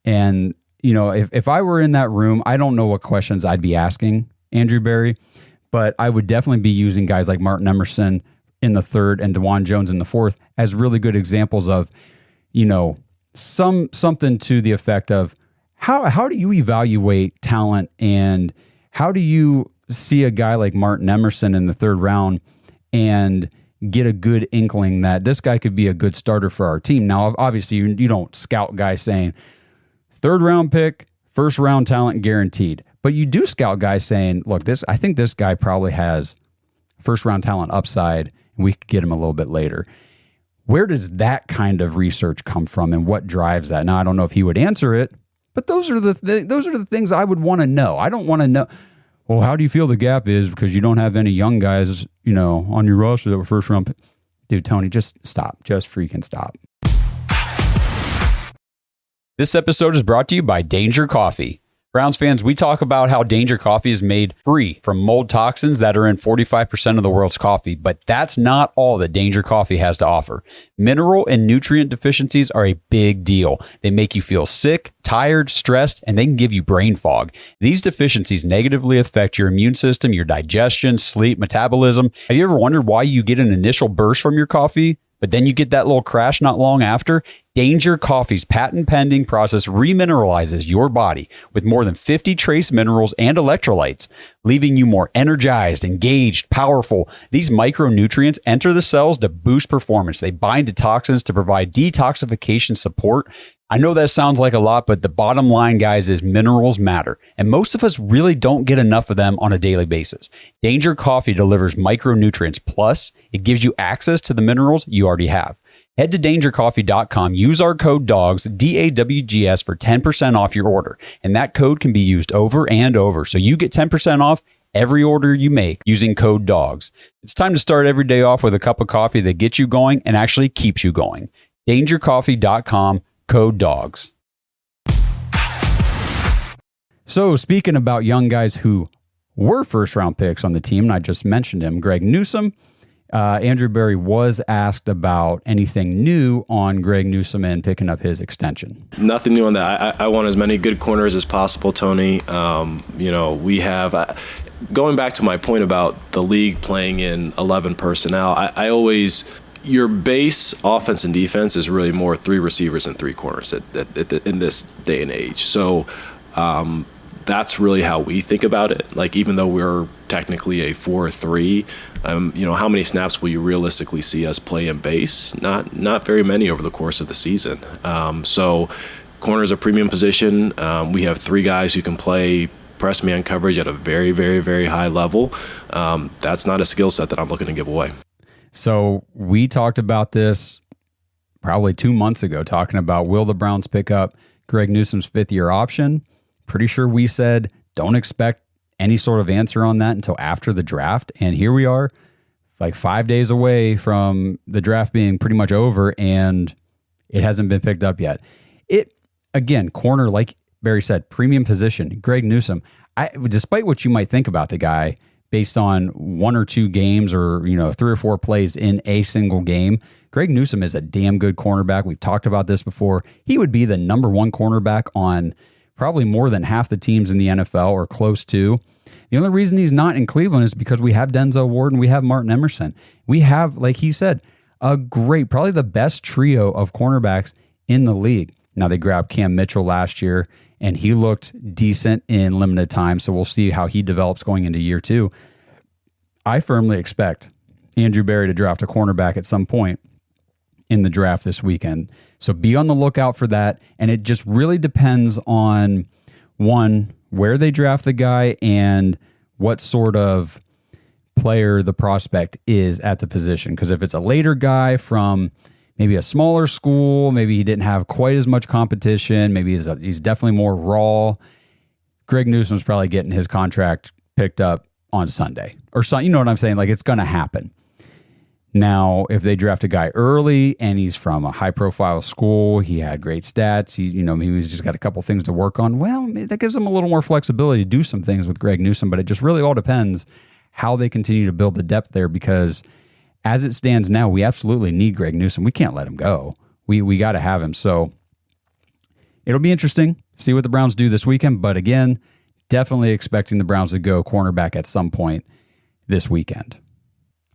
And if I were in that room, I don't know what questions I'd be asking Andrew Berry, but I would definitely be using guys like Martin Emerson in the 3rd and DeJuan Jones in the 4th as really good examples of, something to the effect of how do you evaluate talent, and how do you see a guy like Martin Emerson in the 3rd round and get a good inkling that this guy could be a good starter for our team. Now, obviously, you don't scout guys saying 3rd round pick, 1st round talent guaranteed. But you do scout guys saying, look, I think this guy probably has 1st round talent upside, and we could get him a little bit later. Where does that kind of research come from, and what drives that? Now, I don't know if he would answer it, but those are the things I would want to know. I don't want to know, well, how do you feel the gap is because you don't have any young guys, on your roster that were 1st round pick? Dude, Tony, just stop. Just freaking stop. This episode is brought to you by Danger Coffee. Browns fans, we talk about how Danger Coffee is made free from mold toxins that are in 45% of the world's coffee, but that's not all that Danger Coffee has to offer. Mineral and nutrient deficiencies are a big deal. They make you feel sick, tired, stressed, and they can give you brain fog. These deficiencies negatively affect your immune system, your digestion, sleep, metabolism. Have you ever wondered why you get an initial burst from your coffee, but then you get that little crash not long after? Danger Coffee's patent-pending process remineralizes your body with more than 50 trace minerals and electrolytes, leaving you more energized, engaged, powerful. These micronutrients enter the cells to boost performance. They bind to toxins to provide detoxification support, I know that sounds like a lot, but the bottom line, guys, is minerals matter. And most of us really don't get enough of them on a daily basis. Danger Coffee delivers micronutrients. Plus, it gives you access to the minerals you already have. Head to dangercoffee.com, use our code DAWGS, DAWGS, for 10% off your order. And that code can be used over and over. So you get 10% off every order you make using code DAWGS. It's time to start every day off with a cup of coffee that gets you going and actually keeps you going. dangercoffee.com, code DAWGS. So speaking about young guys who were first-round picks on the team, and I just mentioned him, Greg Newsome, Andrew Berry was asked about anything new on Greg Newsome and picking up his extension. Nothing new on that. I want as many good corners as possible, Tony. We have... going back to my point about the league playing in 11 personnel, I always... Your base offense and defense is really more 3 receivers and 3 corners in this day and age. So that's really how we think about it. Like, even though we're technically a 4-3, how many snaps will you realistically see us play in base? Not very many over the course of the season. So corner is a premium position. We have 3 guys who can play press man coverage at a very, very, very high level. That's not a skill set that I'm looking to give away. So we talked about this probably 2 months ago, talking about will the Browns pick up Greg Newsome's 5th-year option. Pretty sure we said don't expect any sort of answer on that until after the draft. And here we are, like 5 days away from the draft being pretty much over, and it hasn't been picked up yet. Again, corner, like Barry said, premium position. Greg Newsome, despite what you might think about the guy, based on 1 or 2 games or 3 or 4 plays in a single game, Greg Newsome is a damn good cornerback. We've talked about this before. He would be the number 1 cornerback on probably more than half the teams in the NFL, or close to. The only reason he's not in Cleveland is because we have Denzel Ward and we have Martin Emerson. We have, like he said, a great, probably the best trio of cornerbacks in the league. Now, they grabbed Cam Mitchell last year, and he looked decent in limited time, so we'll see how he develops going into year 2. I firmly expect Andrew Berry to draft a cornerback at some point in the draft this weekend. So be on the lookout for that, and it just really depends on, one, where they draft the guy and what sort of player the prospect is at the position. Because if it's a later guy from maybe a smaller school, maybe he didn't have quite as much competition, maybe he's definitely more raw, Greg Newsome's probably getting his contract picked up on Sunday. Or something, you know what I'm saying? Like, it's going to happen. Now, if they draft a guy early and he's from a high-profile school, he had great stats, maybe he's just got a couple things to work on, well, that gives him a little more flexibility to do some things with Greg Newsome, but it just really all depends how they continue to build the depth there, because as it stands now, we absolutely need Greg Newsome. We can't let him go. We got to have him. So it'll be interesting, see what the Browns do this weekend, but again, definitely expecting the Browns to go cornerback at some point this weekend.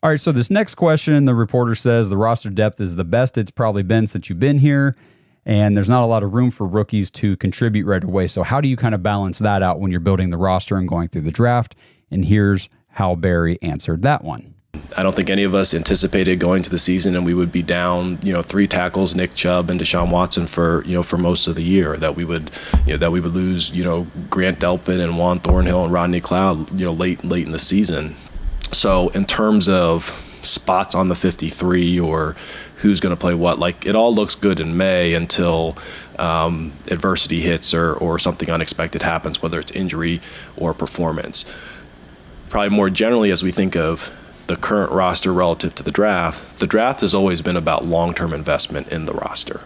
All right, so this next question, the reporter says the roster depth is the best it's probably been since you've been here, and there's not a lot of room for rookies to contribute right away. So how do you kind of balance that out when you're building the roster and going through the draft? And here's how Barry answered that one. I don't think any of us anticipated going to the season and we would be down, 3 tackles, Nick Chubb and Deshaun Watson for most of the year. That we would lose, Grant Delpit and Juan Thornhill and Rodney Cloud, late in the season. So in terms of spots on the 53 or who's going to play what, like, it all looks good in May until adversity hits or something unexpected happens, whether it's injury or performance. Probably more generally, as we think of the current roster relative to the draft has always been about long-term investment in the roster.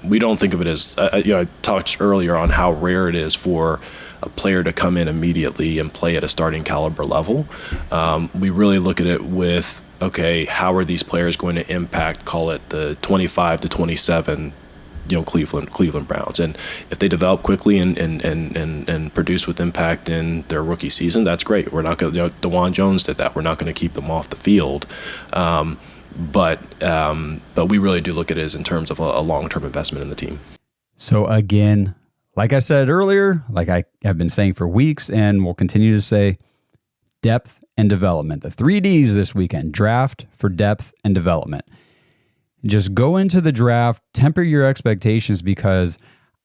We don't think of it as, I touched earlier on how rare it is for a player to come in immediately and play at a starting caliber level. We really look at it with, okay, how are these players going to impact, call it the 25 to 27, Cleveland Browns. And if they develop quickly and produce with impact in their rookie season, that's great. We're not going to, DeJuan Jones did that. We're not going to keep them off the field. But we really do look at it as in terms of a long-term investment in the team. So again, like I said earlier, like I have been saying for weeks and will continue to say, depth and development. The 3 Ds this weekend: draft for depth and development. Just go into the draft, temper your expectations, because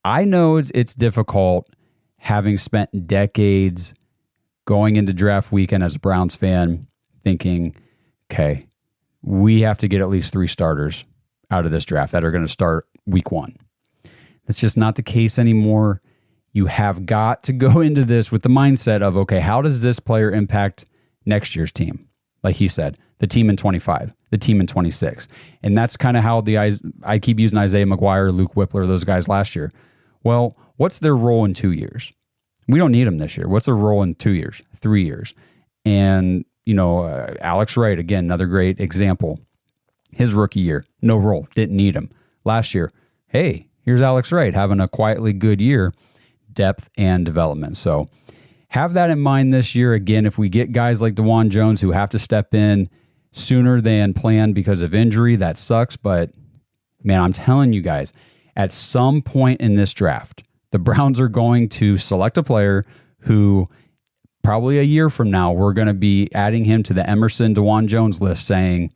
I know it's difficult having spent decades going into draft weekend as a Browns fan thinking, okay, we have to get at least 3 starters out of this draft that are going to start week 1. That's just not the case anymore. You have got to go into this with the mindset of, okay, how does this player impact next year's team? Like he said, the team in 25, the team in 26. And that's kind of how I keep using Isaiah McGuire, Luke Whippler, those guys last year. Well, what's their role in 2 years? We don't need them this year. What's their role in 2 years, 3 years? And, Alex Wright, again, another great example. His rookie year, no role, didn't need him. Last year, hey, here's Alex Wright having a quietly good year, depth and development. So have that in mind this year. Again, if we get guys like DeJuan Jones who have to step in sooner than planned because of injury, that sucks. But, man, I'm telling you guys, at some point in this draft, the Browns are going to select a player who probably a year from now, we're going to be adding him to the Emerson DeJuan Jones list saying,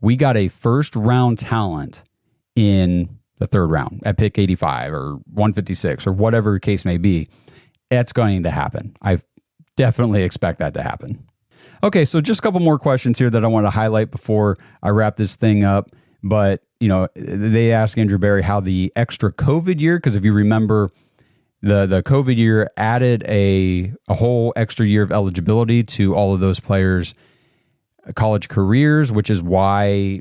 we got a first-round talent in the 3rd round at pick 85 or 156 or whatever the case may be. That's going to happen. I definitely expect that to happen. Okay, so just a couple more questions here that I want to highlight before I wrap this thing up. But, they asked Andrew Berry how the extra COVID year, because if you remember, the COVID year added a whole extra year of eligibility to all of those players' college careers, which is why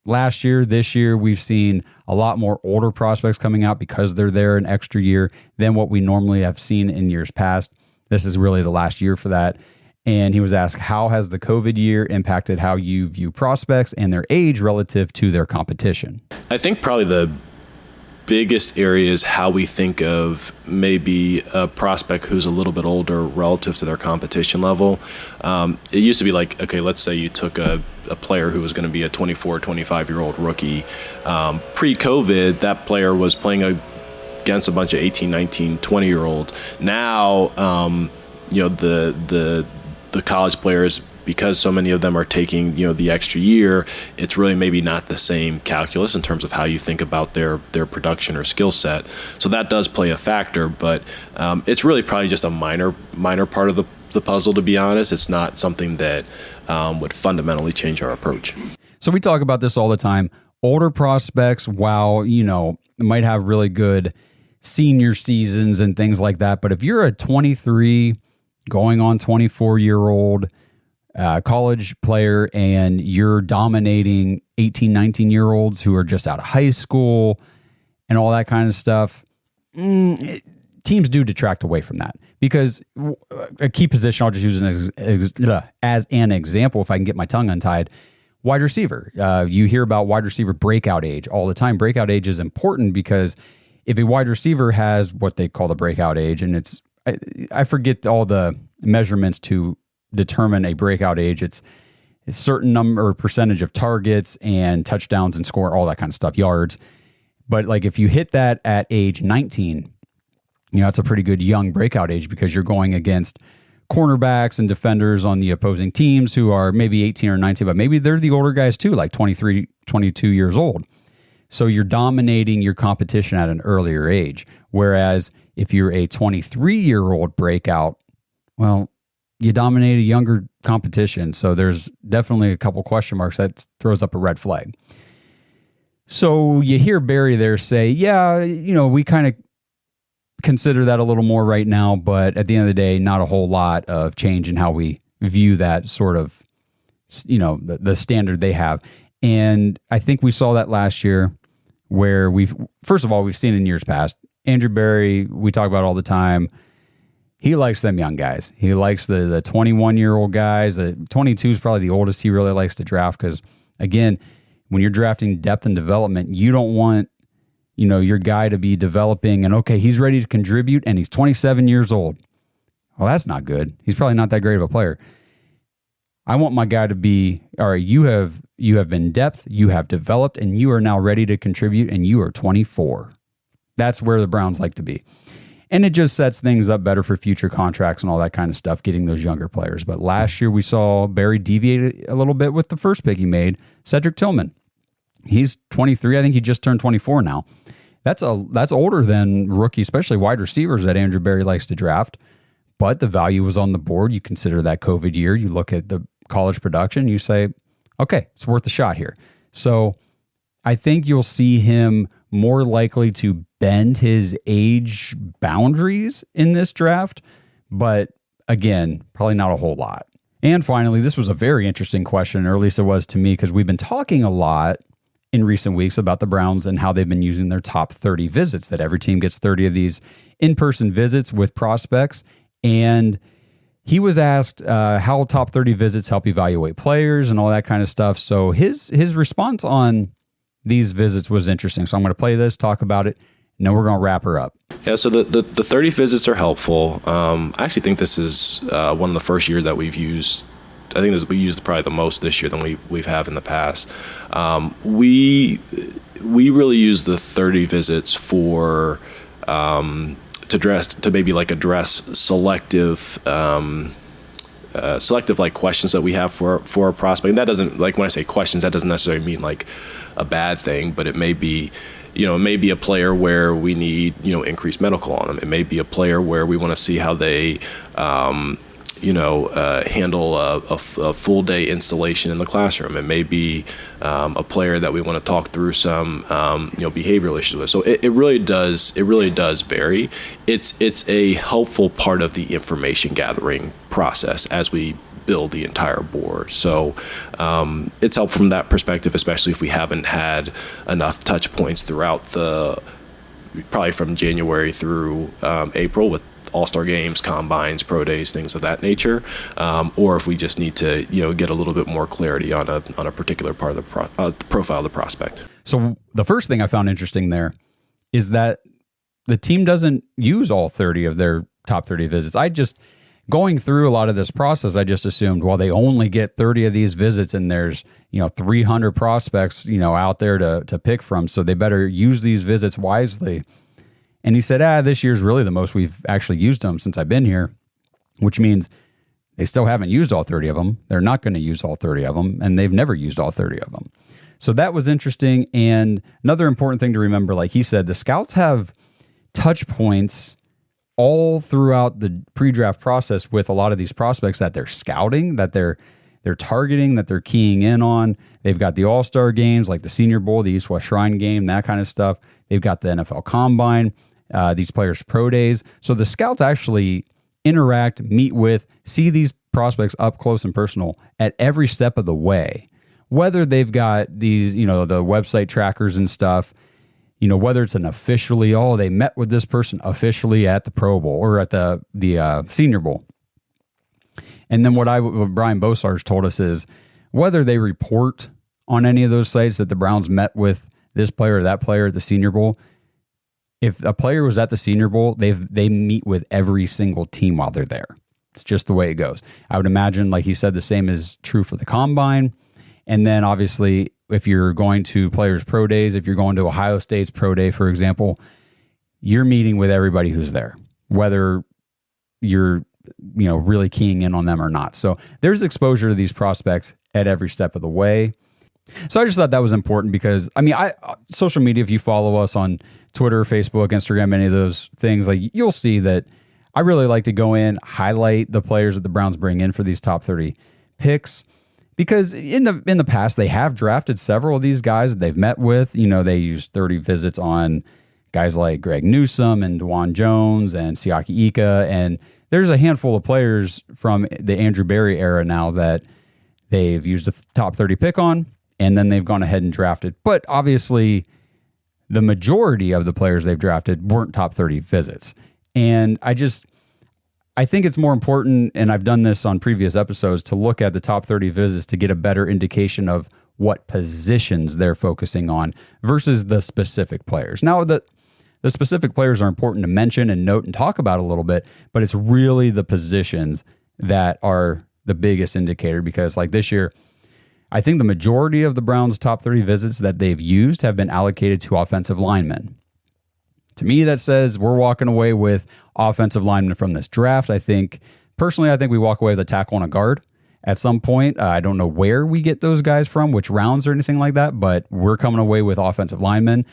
last year, this year, we've seen a lot more older prospects coming out because they're there an extra year than what we normally have seen in years past. This is really the last year for that. And he was asked, how has the COVID year impacted how you view prospects and their age relative to their competition? I think probably the biggest area is how we think of maybe a prospect who's a little bit older relative to their competition level. It used to be like, okay, let's say you took a player who was going to be a 24, 25-year-old rookie. Pre-COVID, that player was playing against a bunch of 18, 19, 20-year-olds. Now, the college players, because so many of them are taking, the extra year, it's really maybe not the same calculus in terms of how you think about their production or skill set. So that does play a factor, but it's really probably just a minor part of the puzzle, to be honest. It's not something that would fundamentally change our approach. So we talk about this all the time. Older prospects, while, might have really good senior seasons and things like that, but if you're a 23 going on 24-year-old college player and you're dominating 18, 19-year-olds who are just out of high school and all that kind of stuff, teams do detract away from that, because a key position, I'll just use as an example, if I can get my tongue untied, wide receiver. You hear about wide receiver breakout age all the time. Breakout age is important because if a wide receiver has what they call the breakout age, and I forget all the measurements to determine a breakout age. It's a certain number or percentage of targets and touchdowns and score, all that kind of stuff, yards. But like if you hit that at age 19, it's a pretty good young breakout age, because you're going against cornerbacks and defenders on the opposing teams who are maybe 18 or 19, but maybe they're the older guys too, like 23, 22 years old. So you're dominating your competition at an earlier age. Whereas if you're a 23-year-old breakout, well, you dominate a younger competition. So there's definitely a couple question marks that throws up a red flag. So you hear Barry there say, yeah, we kind of consider that a little more right now, but at the end of the day, not a whole lot of change in how we view that sort of, the standard they have. And I think we saw that last year, where we've seen in years past, Andrew Berry, we talk about all the time, he likes them young guys. He likes the 21-year-old guys. The 22 is probably the oldest he really likes to draft, because, again, when you're drafting depth and development, you don't want, your guy to be developing and, okay, he's ready to contribute and he's 27 years old. Well, that's not good. He's probably not that great of a player. I want my guy to be, all right, you have been depth, you have developed, and you are now ready to contribute, and you are 24. That's where the Browns like to be. And it just sets things up better for future contracts and all that kind of stuff, getting those younger players. But last year we saw Barry deviate a little bit with the first pick he made, Cedric Tillman. He's 23. I think he just turned 24 now. That's older than rookie, especially wide receivers that Andrew Berry likes to draft. But the value was on the board. You consider that COVID year. You look at the college production. You say, okay, it's worth a shot here. So I think you'll see him more likely to bend his age boundaries in this draft. But again, probably not a whole lot. And finally, this was a very interesting question, or at least it was to me, because we've been talking a lot in recent weeks about the Browns and how they've been using their top 30 visits, that every team gets 30 of these in-person visits with prospects. And he was asked how top 30 visits help evaluate players and all that kind of stuff. So his response on these visits was interesting. So I'm going to play this, talk about it, and then we're going to wrap her up. Yeah, so the 30 visits are helpful. I actually think this is one of the first years that we've used. I think we used probably the most this year than we've had in the past. We really use the 30 visits for to maybe like address selective like questions that we have for a prospect. And that doesn't, like when I say questions, that doesn't necessarily mean like a bad thing, but it may be, it may be a player where we need, increased medical on them. It may be a player where we want to see how they, handle a full day installation in the classroom. It may be a player that we want to talk through some, behavioral issues with. So it really does vary. It's a helpful part of the information gathering process as we build the entire board. So it's helpful from that perspective, especially if we haven't had enough touch points throughout probably from January through April with all-star games, combines, pro days, things of that nature, or if we just need to, get a little bit more clarity on a particular part of the profile of the prospect. So the first thing I found interesting there is that the team doesn't use all 30 of their top 30 visits. Going through a lot of this process, I just assumed, well, they only get 30 of these visits and there's, 300 prospects, out there to pick from. So they better use these visits wisely. And he said, this year's really the most we've actually used them since I've been here, which means they still haven't used all 30 of them. They're not going to use all 30 of them, and they've never used all 30 of them. So that was interesting. And another important thing to remember, like he said, the scouts have touch points all throughout the pre-draft process with a lot of these prospects that they're scouting, that they're targeting, that they're keying in on. They've got the all-star games like the Senior Bowl, the East-West Shrine game, that kind of stuff. They've got the NFL Combine, these players' pro days. So the scouts actually interact, meet with, see these prospects up close and personal at every step of the way. Whether they've got these, the website trackers and stuff, whether it's an officially, they met with this person officially at the Pro Bowl or at the Senior Bowl. And then what Brian Bosarge told us is whether they report on any of those sites that the Browns met with this player or that player at the Senior Bowl, if a player was at the Senior Bowl, they meet with every single team while they're there. It's just the way it goes. I would imagine, like he said, the same is true for the Combine. And then obviously, if you're going to players' pro days, if you're going to Ohio State's pro day, for example, you're meeting with everybody who's there, whether you're really keying in on them or not. So there's exposure to these prospects at every step of the way. So I just thought that was important because, social media, if you follow us on Twitter, Facebook, Instagram, any of those things, like you'll see that I really like to go in, highlight the players that the Browns bring in for these top 30 picks. Because in the past, they have drafted several of these guys that they've met with. They used 30 visits on guys like Greg Newsome and DeJuan Jones and Siaki Ika. And there's a handful of players from the Andrew Berry era now that they've used a top 30 pick on, and then they've gone ahead and drafted. But obviously, the majority of the players they've drafted weren't top 30 visits. And I think it's more important, and I've done this on previous episodes, to look at the top 30 visits to get a better indication of what positions they're focusing on versus the specific players. Now, the specific players are important to mention and note and talk about a little bit, but it's really the positions that are the biggest indicator because, like this year, I think the majority of the Browns' top 30 visits that they've used have been allocated to offensive linemen. To me, that says we're walking away with offensive linemen from this draft. Personally, I think we walk away with a tackle and a guard. at some point. I don't know where we get those guys from, which rounds or anything like that, but we're coming away with offensive linemen.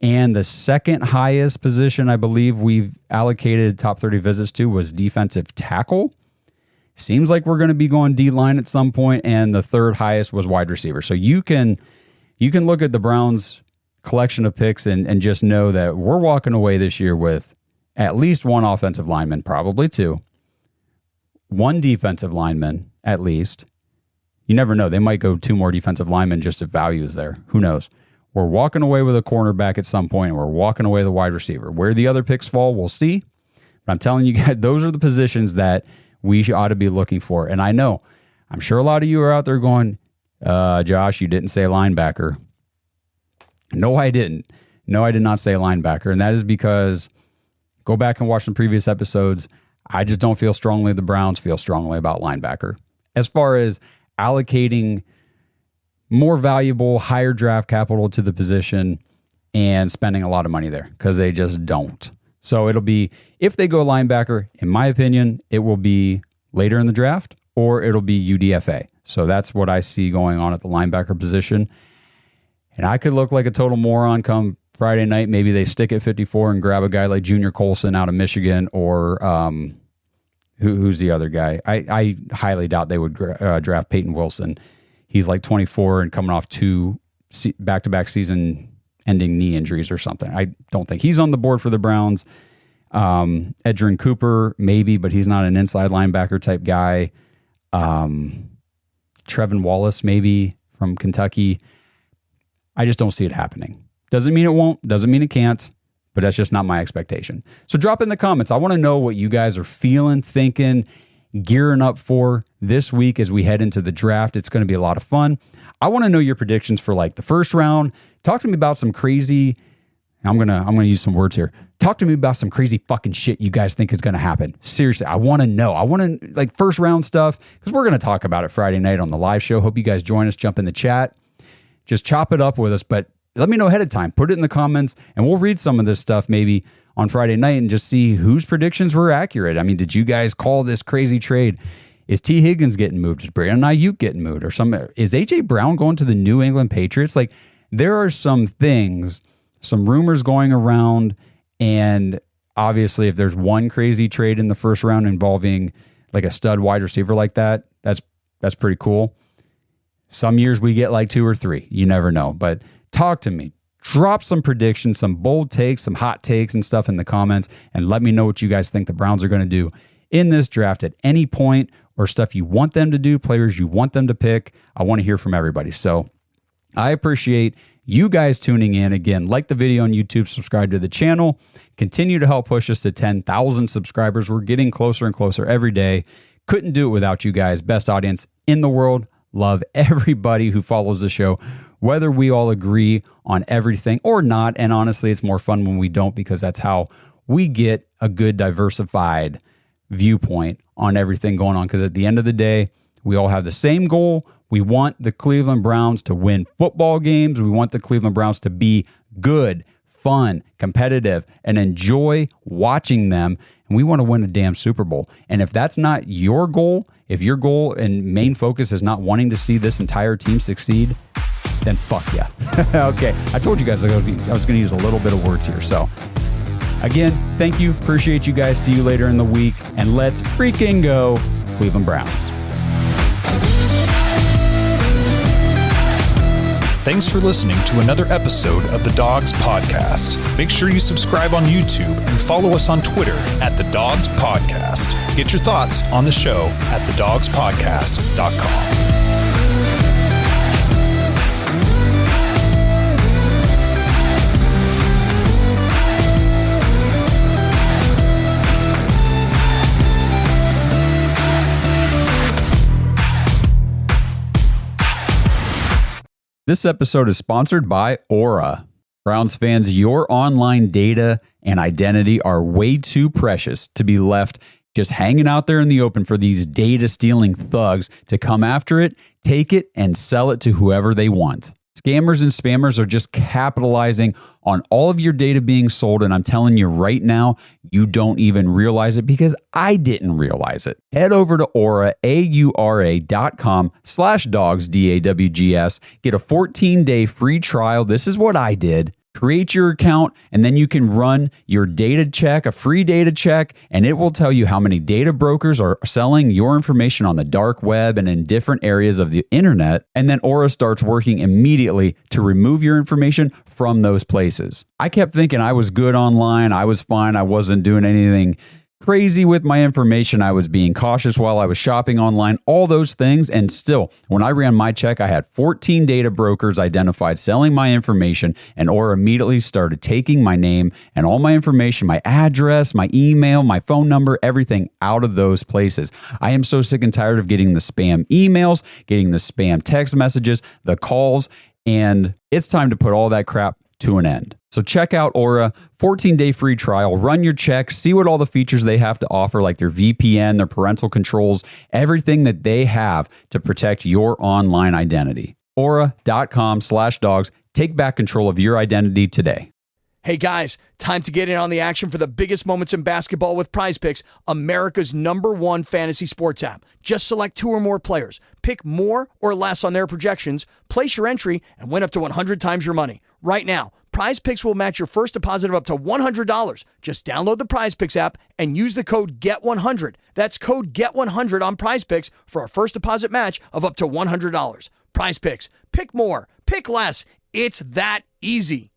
And the second highest position I believe we've allocated top 30 visits to was defensive tackle. Seems like we're going to be going D-line at some point, and the third highest was wide receiver. So you can look at the Browns' collection of picks and just know that we're walking away this year with at least one offensive lineman, probably two, one defensive lineman at least. You never know. They might go two more defensive linemen just if value is there. Who knows? We're walking away with a cornerback at some point, and we're walking away with a wide receiver. Where the other picks fall, we'll see. But I'm telling you guys, those are the positions that we ought to be looking for. And I know, I'm sure a lot of you are out there going, Josh, you didn't say linebacker. No, I didn't. No, I did not say linebacker. And that is because, go back and watch some previous episodes, I just don't feel strongly the Browns feel strongly about linebacker. As far as allocating more valuable, higher draft capital to the position and spending a lot of money there, because they just don't. So it'll be, if they go linebacker, in my opinion, it will be later in the draft or it'll be UDFA. So that's what I see going on at the linebacker position. And I could look like a total moron come Friday night. Maybe they stick at 54 and grab a guy like Junior Colson out of Michigan, or who's the other guy? I highly doubt they would draft Peyton Wilson. He's like 24 and coming off two back-to-back season-ending knee injuries or something. I don't think he's on the board for the Browns. Edgerrin Cooper, maybe, but he's not an inside linebacker type guy. Trevin Wallace, maybe, from Kentucky. I just don't see it happening. Doesn't mean it won't, doesn't mean it can't, but that's just not my expectation. So drop in the comments. I want to know what you guys are feeling, thinking, gearing up for this week as we head into the draft. It's going to be a lot of fun. I want to know your predictions for like the first round. Talk to me about some crazy, I'm going to use some words here. Talk to me about some crazy fucking shit you guys think is going to happen. Seriously, I want to know. I want to, like, first round stuff, because we're going to talk about it Friday night on the live show. Hope you guys join us, jump in the chat. Just chop it up with us, but let me know ahead of time. Put it in the comments, and we'll read some of this stuff maybe on Friday night and just see whose predictions were accurate. I mean, did you guys call this crazy trade? Is T. Higgins getting moved? Is Brandon Ayuk getting moved? Or is A.J. Brown going to the New England Patriots? Like, there are some things, some rumors going around, and obviously if there's one crazy trade in the first round involving like a stud wide receiver like that, that's pretty cool. Some years we get like two or three. You never know. But talk to me. Drop some predictions, some bold takes, some hot takes and stuff in the comments, and let me know what you guys think the Browns are going to do in this draft at any point, or stuff you want them to do, players you want them to pick. I want to hear from everybody. So I appreciate you guys tuning in. Again, like the video on YouTube, subscribe to the channel, continue to help push us to 10,000 subscribers. We're getting closer and closer every day. Couldn't do it without you guys. Best audience in the world. Love everybody who follows the show, whether we all agree on everything or not. And honestly, it's more fun when we don't, because that's how we get a good diversified viewpoint on everything going on. Because at the end of the day, we all have the same goal. We want the Cleveland Browns to win football games. We want the Cleveland Browns to be good, fun, competitive, and enjoy watching them. And we want to win a damn Super Bowl. And if that's not your goal, if your goal and main focus is not wanting to see this entire team succeed, then fuck yeah. Okay, I told you guys I was going to use a little bit of words here. So again, thank you. Appreciate you guys. See you later in the week. And let's freaking go Cleveland Browns. Thanks for listening to another episode of the Dogs Podcast. Make sure you subscribe on YouTube and follow us on Twitter at the Dogs Podcast. Get your thoughts on the show at thedogspodcast.com. This episode is sponsored by Aura. Browns fans, your online data and identity are way too precious to be left just hanging out there in the open for these data stealing thugs to come after it, take it, and sell it to whoever they want. Scammers and spammers are just capitalizing on all of your data being sold. And I'm telling you right now, you don't even realize it because I didn't realize it. Head over to Aura, AURA.com/dogs, DAWGS. Get a 14-day free trial. This is what I did. Create your account, and then you can run your data check, a free data check, and it will tell you how many data brokers are selling your information on the dark web and in different areas of the internet. And then Aura starts working immediately to remove your information from those places. I kept thinking I was good online, I was fine, I wasn't doing anything crazy with my information. I was being cautious while I was shopping online, all those things. And still, when I ran my check, I had 14 data brokers identified selling my information, and Aura immediately started taking my name and all my information, my address, my email, my phone number, everything out of those places. I am so sick and tired of getting the spam emails, getting the spam text messages, the calls, and it's time to put all that crap to an end. So check out Aura, 14-day free trial, run your check, see what all the features they have to offer, like their VPN, their parental controls, everything that they have to protect your online identity. Aura.com/dogs. Take back control of your identity today. Hey guys, time to get in on the action for the biggest moments in basketball with Prize Picks, America's #1 fantasy sports app. Just select 2 or more players, pick more or less on their projections, place your entry, and win up to 100 times your money. Right now, Prize Picks will match your first deposit of up to $100. Just download the Prize Picks app and use the code GET100. That's code GET100 on Prize Picks for a first deposit match of up to $100. Prize Picks. Pick more. Pick less. It's that easy.